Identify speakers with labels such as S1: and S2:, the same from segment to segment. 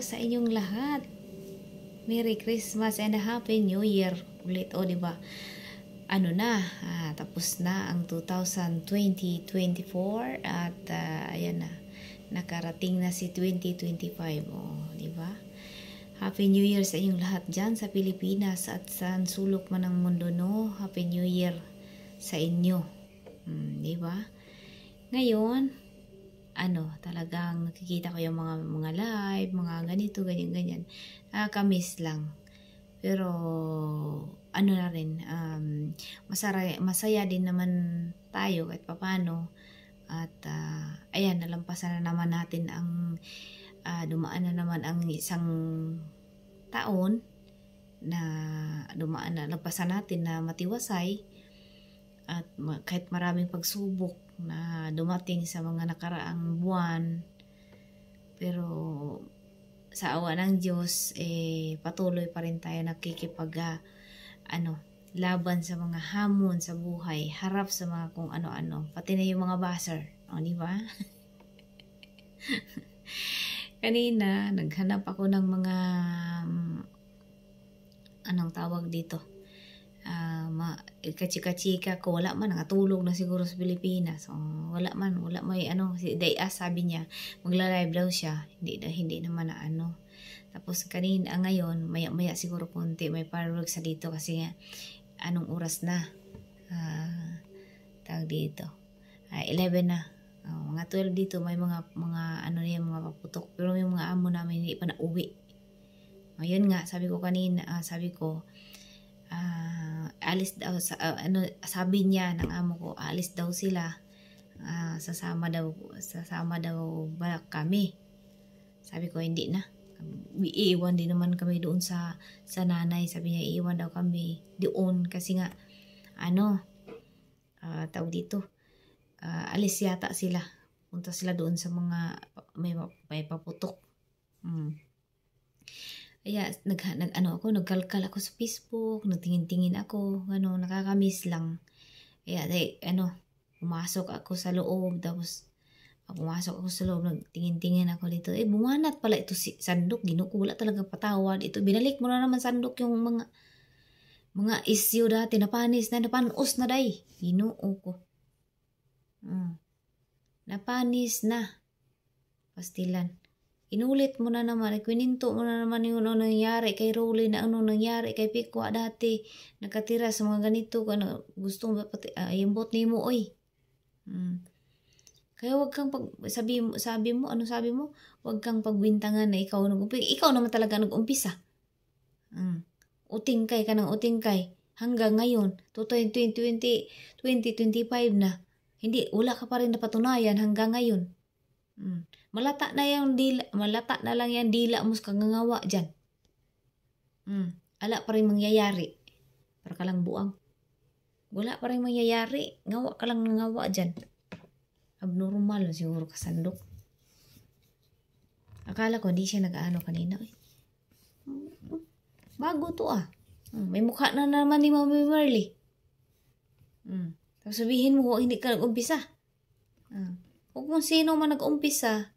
S1: sa inyong lahat. Merry Christmas and Happy New Year ulit, o diba? Ano na, tapos na ang 2024 at ayan na, nakarating na si 2025, o diba? Happy New Year sa inyong lahat dyan sa Pilipinas at sa sulok man ng mundo, no? Happy New Year sa inyo, diba? Ngayon, talagang nakikita ko yung mga live, mga ganito, ganyan. Nakakamiss lang. Pero, na rin, masaya din naman tayo kahit papano. At, ayan, nalampasan na naman natin ang, dumaan na naman ang isang taon na nalampasan natin na matiwasay. At kahit maraming pagsubok na dumating sa mga nakaraang buwan, pero sa awa ng Diyos, patuloy pa rin tayo nakikipag laban sa mga hamon sa buhay, harap sa mga kung ano-ano, pati na yung mga buzzer, di ba? Kanina naghanap ako ng mga anong tawag dito, kachika-chika ko, wala man, nakatulog na siguro sa Pilipinas. Wala may si Dayas, sabi niya magla-live daw siya, hindi naman na tapos kanina, ngayon maya siguro konti may parlog sa dito kasi nga anong oras na, tawag dito, 11 na, mga 12 dito, may mga mga paputok, pero yung mga amo namin hindi pa na uwi. Ngayon nga, sabi ko kanina, alis daw sabi niya ng amo ko, alis daw sila, sasama daw ba kami. Sabi ko hindi na, iiwan din naman kami doon sa nanay. Sabi niya iiwan daw kami doon kasi nga tawag dito, alis yata sila, punta sila doon sa mga may paputok. Kaya nagkalkal ako sa Facebook, nagtingin-tingin ako, nakakamiss lang. Kaya pumasok ako sa loob, tapos nagtingin-tingin ako dito. Bumanat pala ito si Sandok, wala talaga patawad ito. Binalik mo na naman, Sandok, yung mga issue dati, napanos na day. Ginoo ko. Napanis na. Pastilan. Inulit mo na naman, kwininto mo na naman yung nangyari kay Rolly, na nangyari kay Pikwa dati, nakatira sa mga ganito, gusto mo pati, iambot ni mo, oy. Kaya wag kang sabi mo, wag kang pagbintangan na ikaw naman talaga nag-umpisa. Utingkay ka ng utingkay, hanggang ngayon, 2025 na, wala ka pa rin napatunayan hanggang ngayon. Malata na lang yung dila mo sa kangangawa dyan. Ala pa rin mangyayari. Para ka lang buang. Wala pa rin mangyayari. Ngawa ka lang nangawa dyan. Abnormal siguro ka, Sandok. Akala ko hindi siya nag-aano kanina. Bago to May mukha na naman ni Mami Marley. Tapos sabihin mo, hindi ka nag-umpisa. Kung sino man nag-umpisa,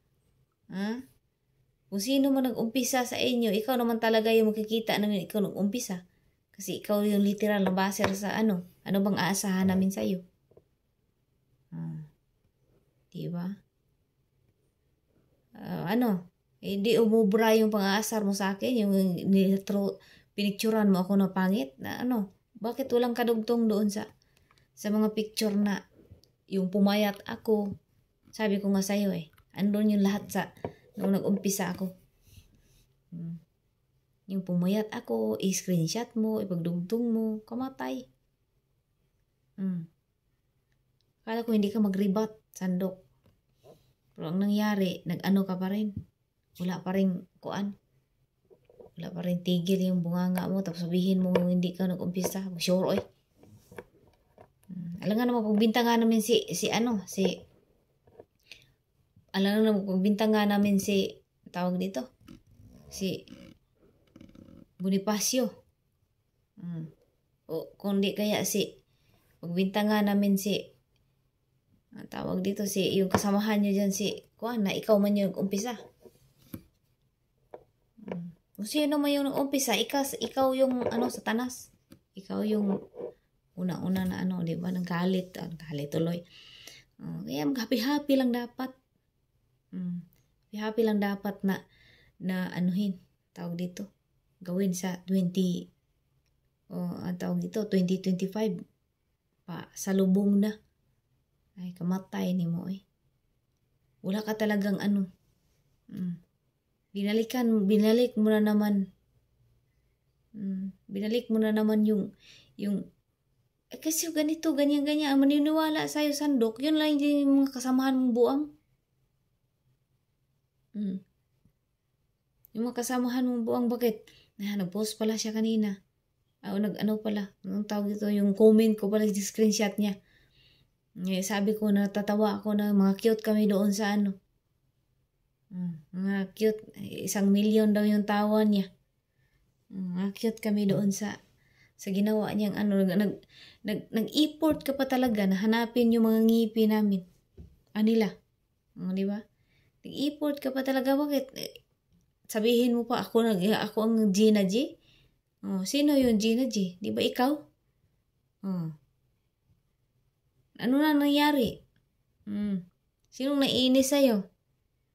S1: kung sino man nag-umpisa sa inyo, ikaw naman talaga yung makikita na ikaw nag-umpisa. Kasi ikaw yung literal na baser sa ano bang aasahan namin sa'yo. Diba? Hindi umubra yung pang-aasar mo sa akin, yung pinicturan mo ako na pangit, na bakit walang kadugtong doon sa mga picture na yung pumayat ako. Sabi ko nga sa'yo andun yung lahat nung nag-umpisa ako. Yung pumayat ako, i-screenshot mo, ipagdugtong mo, kamatay. Kala ko hindi ka mag-rebut, Sandok. Pero ang nangyari, nag-ano ka pa rin. Wala pa rin kuan. Wala pa rin tigil yung bunganga mo, tapos sabihin mo hindi ka nag-umpisa. Sure, alam nga naman, pagbintangan namin tawag dito, si Bonifacio. O kundi kaya pagbintangan namin tawag dito, yung kasamahan nyo dyan, na ikaw man yung umpisa. Kung sino man yung umpisa, ikaw yung satanas. Ikaw yung una-una na di ba, nagalit tuloy. Kaya happy-happy lang dapat. Happy lang dapat na anuhin, tawag dito, gawin sa 2025. Sa lubong na. Ay, kamatay ni mo eh. Wala ka talagang binalik mo na naman. Binalik mo na naman yung kasi ganito, ganyan, ang maniniwala sa'yo, Sandok, yun lang yung mga kasamahan mong buang. Yung mga kasamahan mong buang, bakit? Nag-post pala siya kanina. Pala, anong tawag dito, yung comment ko pala, yung screenshot niya. Sabi ko, natatawa ako na mga cute kami doon sa mga cute, 1 million daw yung tawa niya. Mga cute kami doon sa ginawa niyang nag-effort ka pa talaga na hanapin yung mga ngipin namin. Nila. Di ba? Nag-effort ka pa talaga. Bakit? Sabihin mo pa ako ang Gina G? Sino yung Gina G? Di ba ikaw? Ano na nangyari? Sinong naiinis sa'yo?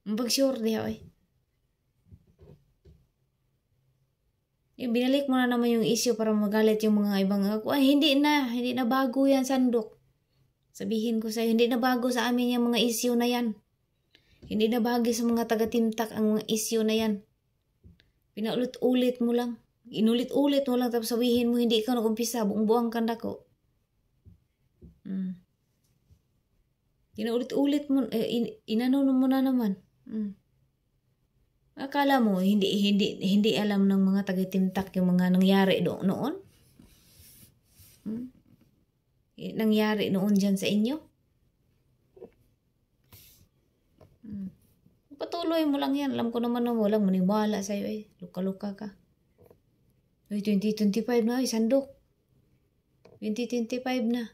S1: Pag-sure diha eh. Binalik mo na naman yung issue para magalit yung mga ibang ako. Hindi na bago yan, Sandok. Sabihin ko sa'yo, hindi na bago sa amin yung mga issue na yan. Hindi na bago sa mga taga-timtak ang mga issue na yan. Pinaulit-ulit mo lang. Inulit-ulit mo lang tapos sabihin mo hindi ikaw nag-umpisa, buong-buang kanda ko. Pinaulit-ulit mo, inano mo na naman. Akala mo hindi alam ng mga taga-timtak yung mga nangyari noon? Nangyari noon dyan sa inyo? Patuloy mo lang yan. Alam ko naman na walang maniwala sa'yo eh. Luka-luka ka. 2025 na eh, Sandok. 2025 na.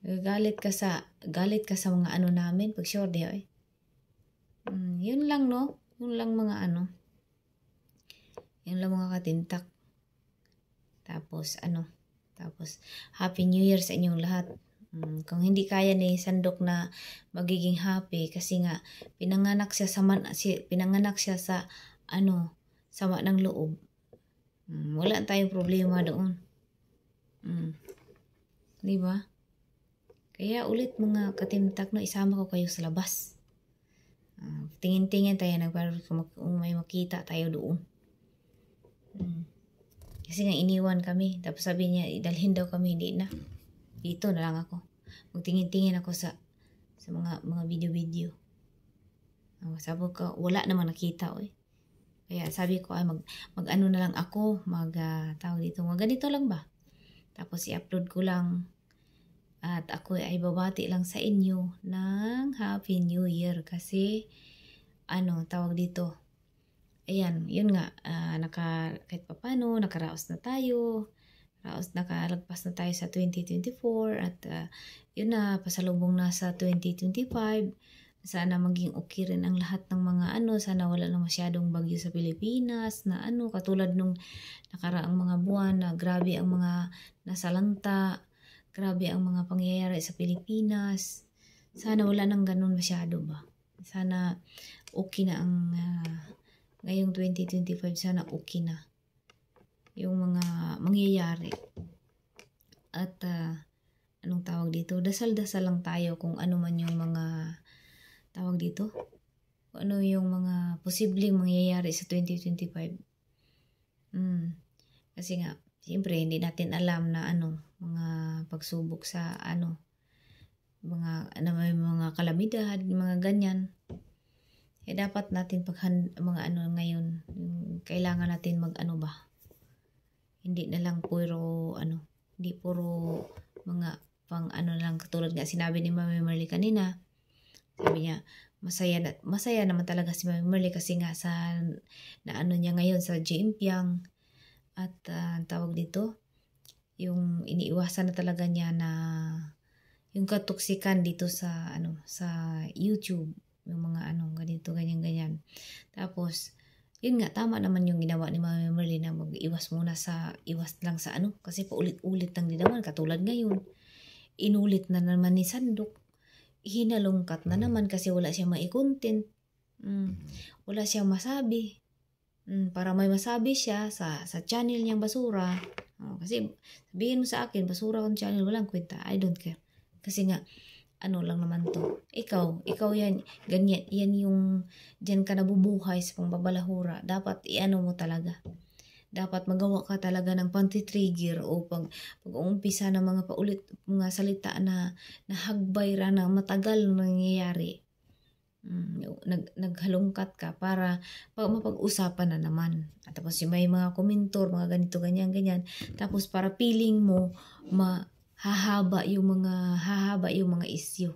S1: Galit ka sa mga namin pag sure di eh. Yun lang no. Yun lang mga Yun lang mga katintak. Tapos Happy New Year sa inyong lahat. Kung hindi kaya ni Sandok na magiging happy kasi nga pinanganak siya sa sama ng loob. Wala tayong problema doon. Di ba? Kaya ulit mga katimtak na isama ko kayo sa labas. Tingin-tingin tayo para may makita tayo doon. Kasi nga iniwan kami. Tapos sabi niya, idalhin daw kami, hindi na. Dito na lang ako. Magtingin-tingin ako sa mga video-video. Sabi ko, wala namang nakita. Kaya sabi ko, mag-ano na lang ako. Tawag dito, ganito lang ba? Tapos i-upload ko lang. At ako ay babati lang sa inyo ng Happy New Year. Kasi, tawag dito. Ayan, yun nga. Kahit papano, nakaraos na tayo. Nakalagpas na tayo sa 2024 at yun na, pasalubong na sa 2025. Sana maging okay rin ang lahat ng mga sana wala na masyadong bagyo sa Pilipinas na katulad nung nakaraang mga buwan na grabe ang mga nasalanta, grabe ang mga pangyayari sa Pilipinas. Sana wala nang ganun masyado ba. Sana okay na ang ngayong 2025, sana okay na yung mga mangyayari. At anong tawag dito? Dasal-dasal lang tayo kung ano man yung mga tawag dito. Kung ano yung mga posibleng mangyayari sa 2025. Kasi nga, siyempre hindi natin alam na mga pagsubok sa may mga kalamidad, mga ganyan. Dapat natin ngayon, kailangan natin ba? Hindi na lang hindi puro mga pang lang, katulad nga sinabi ni Mami Merly kanina. Sabi niya, masaya naman talaga si Mami Merly kasi nga niya ngayon sa Jimpiang. At tawag dito, yung iniiwasan na talaga niya na yung katoksikan dito sa YouTube. yung mga ganito, ganyan. Tapos, yun nga, tama naman yung ginawa ni Mami Merly na mag-iwas muna iwas lang sa kasi paulit-ulit lang din naman, katulad ngayon, inulit na naman ni Sandok, hinalungkat na naman kasi wala siyang mai-content, wala siyang masabi, para may masabi siya sa channel niyang basura, kasi sabihin mo sa akin, basura kong channel, walang kwenta, I don't care, kasi nga, lang naman to. Ikaw yan, ganyan, yan yung, dyan ka nabubuhay sa pangbabalahura. Dapat mo talaga. Dapat magawa ka talaga ng panti-trigger o pag-uumpisa ng mga salita na hagbay ra na matagal nangyayari. Naghalungkat ka para mapag-usapan na naman. At tapos may mga komentor, mga ganito, ganyan. Tapos para feeling mo, hahaba yung mga issue.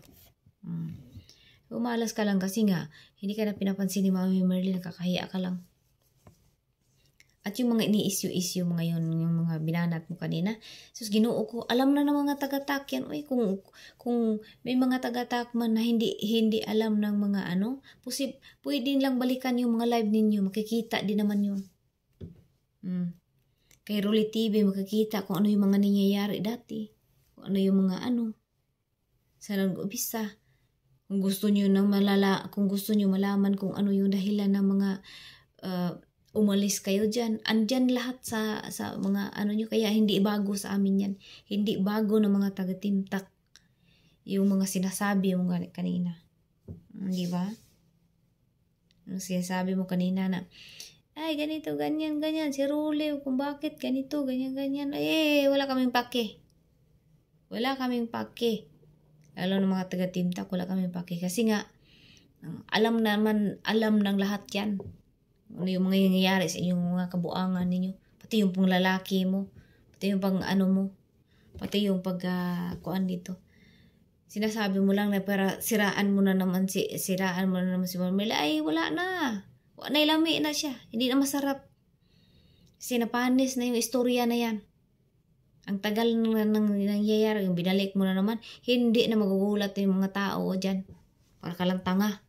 S1: Umalas ka lang kasi nga hindi ka na pinapansin ni Mami Merly, nakakahiya ka lang. At yung mga ini-issue mga yun, yung mga binanat mo kanina, sus Ginoo ko, alam na ng mga taga-tak yan. Uy, kung may mga taga-tak man na hindi alam ng mga pwede lang balikan yung mga live ninyo, makikita din naman yun. Kay Rolly TV makikita kung ano yung mga nangyayari dati. Ano yung mga sa nag-umpisa. Kung gusto niyo malaman kung ano yung dahilan ng mga umalis kayo diyan. Andyan lahat sa mga niyo, kaya hindi bago sa amin yan. Hindi bago ng mga taga-Timtak yung mga sinasabi mo kanina. Di ba? Yung sinasabi mo kanina na ay ganito, ganyan, si Rolly, kung bakit ganito, ganyan. Wala kaming pake. Wala kaming pake. Lalo ng mga taga-Timtak, wala kaming pake. Kasi nga, alam ng lahat yan. Ano yung mga nangyayari sa inyong mga kabuangan ninyo. Pati yung pang lalaki mo. Pati yung pang mo. Pati yung kuan dito. Sinasabi mo lang na para siraan mo na naman si Marmela. Ay, wala na. Nailami na siya. Hindi na masarap. Sinapanis na yung istorya na yan. Ang tagal nang nangyayari, yung binalik mo na naman, hindi na magugulat yung mga tao dyan. Para ka lang tanga.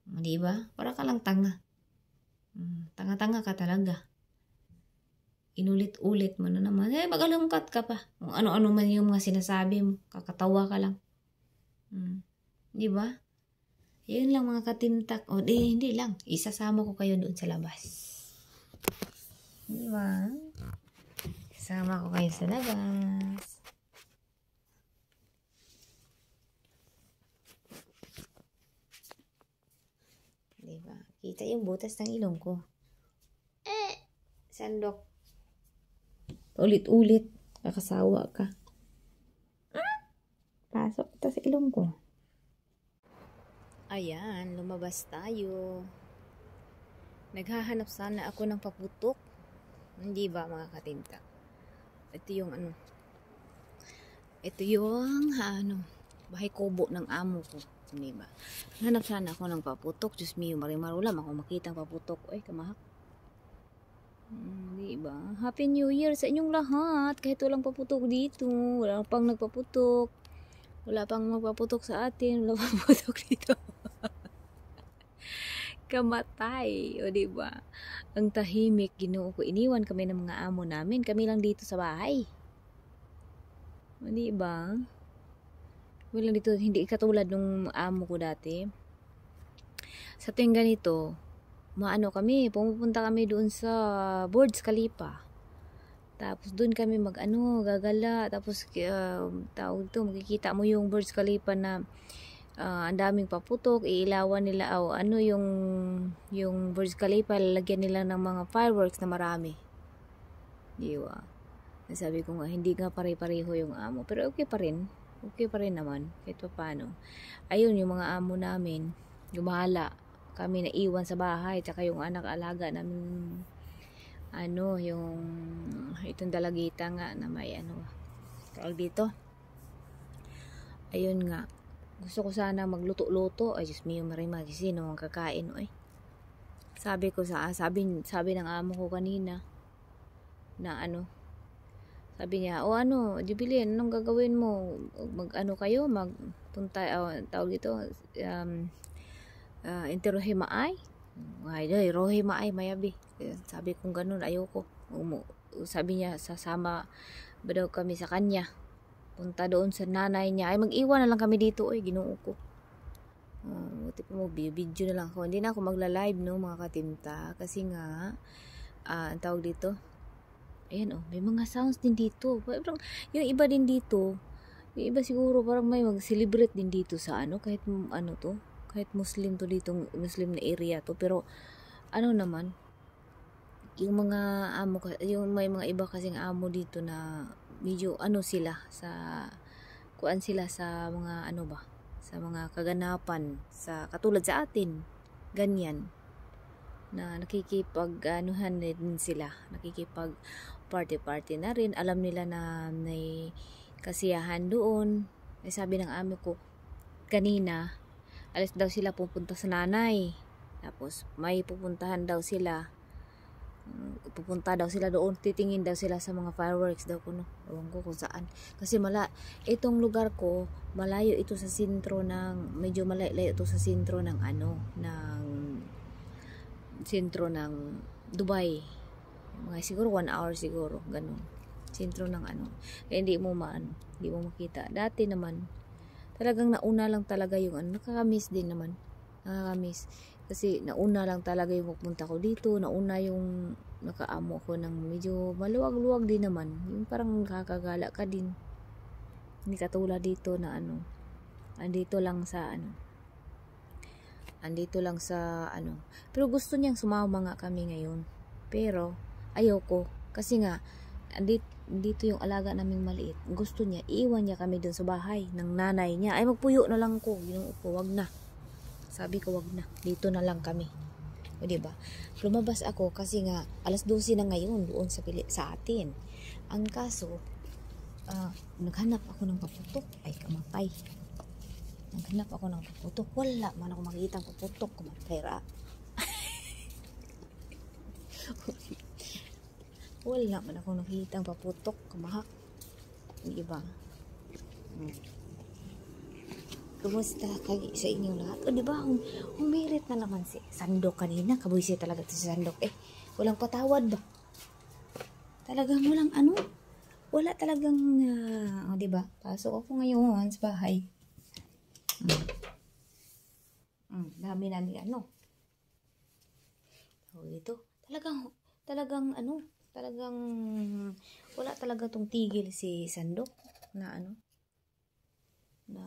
S1: Di ba? Para ka lang tanga. Tanga-tanga ka talaga. Inulit-ulit mo na naman. Magalungkat ka pa. Kung ano-ano man yung mga sinasabi mo, kakatawa ka lang. Di ba? Yun lang mga katimtak. Hindi lang. Isasama ko kayo doon sa labas. Di ba? Sama ko kayo sa labas. Diba? Kita yung butas ng ilong ko. Sandok. Ulit-ulit. Kakasawa ka. Pasok ito sa ilong ko. Ayan, lumabas tayo. Naghahanap sana ako ng paputok. Hindi ba mga katinta? Ito yung Ito yung bahay kubo ng amo ko. Hindi ba? Hanap sana ako ng paputok. Diyos mio, marimar, wala ako makitang paputok. Ay, kamahak. Hindi ba? Happy New Year sa inyong lahat. Kahit walang paputok dito. Wala pang nagpaputok. Wala pang magpaputok sa atin. Wala pang paputok dito. Kamatay. O diba? Ang tahimik, Ginoo ko. Iniwan kami ng mga amo namin. Kami lang dito sa bahay. O diba? Walang dito, hindi katulad nung amo ko dati. Sa tuwing ganito, kami, pumupunta kami doon sa Burj Khalifa. Tapos doon kami gagala. Tapos makikita mo yung Burj Khalifa na ang daming paputok, iilawan nila yung Burj Khalifa, lalagyan nila ng mga fireworks na marami. Diba? Nasabi ko nga, hindi nga pare-pareho yung amo. Pero okay pa rin naman, kahit pa paano. Ayun, yung mga amo namin, gumahala. Kami naiwan sa bahay, tsaka yung anak-alaga namin, yung itong dalagita nga na may tawag dito. Ayun nga, gusto ko sana magluto-luto. Ay, Diyos mio, marimar, sino ang kakain, oy. Sabi ng amo ko kanina, na sabi niya, Jubilin, anong gagawin mo? Magpunta, tawag dito, Interohe maay. Ay, day, rohe maay, mayabi. Sabi kong ganun, ayoko. Sabi niya, sasama ba daw kami sa kanya. Punta doon sa nanay niya. Ay, mag-iwan na lang kami dito. Ay, ginoo ko. Buti pa mo, video na lang ako. Hindi na ako magla-live, no, mga katimta. Kasi nga, ang tawag dito, ayan, may mga sounds din dito. Parang, yung iba din dito, yung iba siguro parang may mag-celebrate din dito sa kahit kahit Muslim to dito, Muslim na area to. Pero, naman, yung mga amo, yung may mga iba kasing amo dito na medyo sila kuan sila sa mga sa mga kaganapan sa katulad sa atin, ganyan na nakikipag-anuhan din sila, nakikipag party na rin. Alam nila na may kasiyahan doon. Ay, sabi ng amo ko kanina, alis daw sila pupunta sa nanay, tapos may pupunta daw sila doon, titingin daw sila sa mga fireworks daw kuno. Ewan ko kung saan. Kasi itong lugar ko, malayo ito sa sentro medyo malayo ito sa sentro ng sentro ng Dubai. Mga siguro 1 hour siguro, ganun. Sentro ng Kaya hindi mo makita. Dati naman, talagang nauna lang talaga yung nakakamiss din naman. Nakakamiss. Kasi nauna lang talaga yung pupunta ko dito. Nauna yung nakaamo ko ng medyo maluwag-luwag din naman. Yung parang kakagala ka din. Hindi katulad dito na andito lang sa Pero gusto niyang sumama nga kami ngayon. Pero ayoko. Kasi nga, dito yung alaga naming maliit. Gusto niya, iiwan niya kami dun sa bahay ng nanay niya. Ay, magpuyo na lang ko. Wag na. Sabi ko, wag na. Dito na lang kami. O, diba? Lumabas ako kasi nga, 12:00 na ngayon doon sa atin. Ang kaso, naghanap ako ng paputok. Ay, kamatay. Naghanap ako ng paputok. Wala man ako makikita ang paputok. Kamatay ra. Wala man ako nakikita ang paputok. Kamahak. Diba? Kumusta kayo sa inyong lahat? O diba, humirit na naman si Sandok kanina. Kabuisi talaga si Sandok. Walang patawad ba? Talagang walang wala talagang, diba? Pasok ako ngayon sa bahay. Dami namin ito. Talagang wala talaga tong tigil si Sandok na na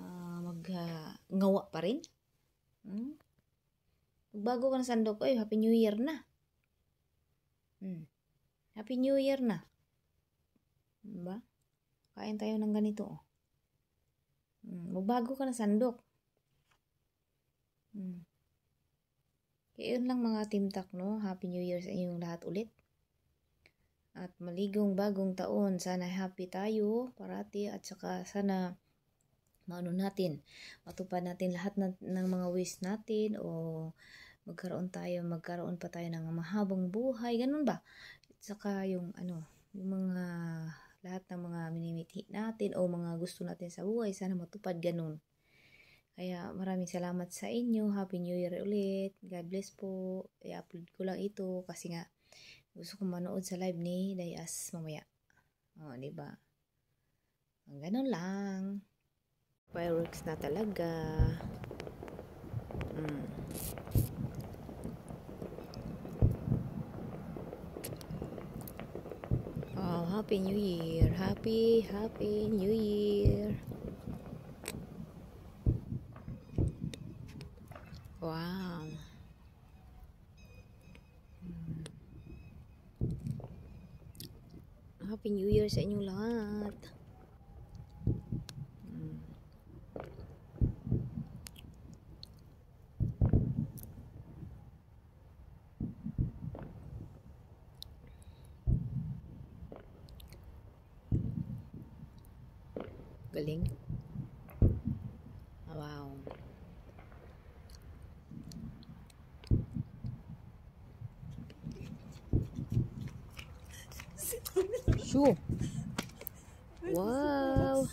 S1: ngawa pa rin. Bago ka na Sandok, Happy New Year na. Happy New Year na. Diba? Kain tayo ng ganito. Magbago ka na Sandok. Kaya yun lang mga timtak, no? Happy New Year sa inyong lahat ulit. At maligong bagong taon. Sana happy tayo parati at saka sana matupad natin lahat ng mga wish natin o magkaroon pa tayo ng mahabang buhay, ganun ba? At saka yung mga lahat ng mga minimithi natin o mga gusto natin sa buhay, sana matupad ganun. Kaya maraming salamat sa inyo. Happy New Year ulit. God bless po. I-upload ko lang ito kasi nga gusto kong manood sa live ni Dayas mamaya. Diba? Ganun lang. Fireworks na talaga. Happy New Year. Happy New Year. Wow. Happy New Year sa inyong lahat. Galing. Wow. Sure. Wow.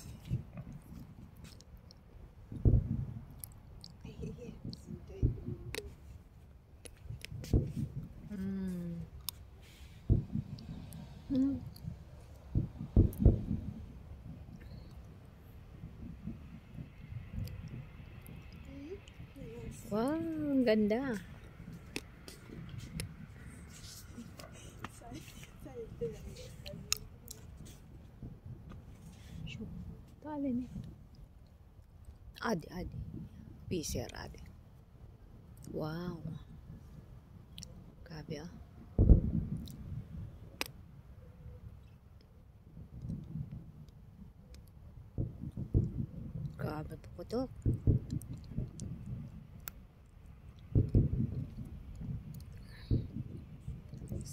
S1: Ganda. Tali ni. Adi. Piser adi. Wow. Grabe ah. Grabe po to.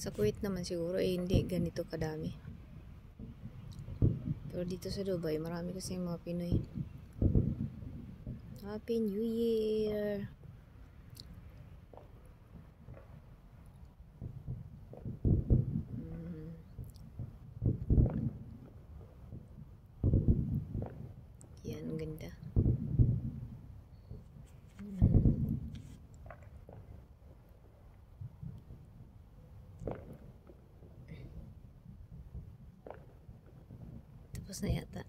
S1: Sa Kuwait naman siguro hindi ganito kadami. Pero dito sa Dubai, marami kasi mga Pinoy. Happy New Year! Yan, ang ganda. Tapos na yata.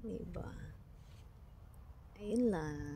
S1: Diba? Ayun lang.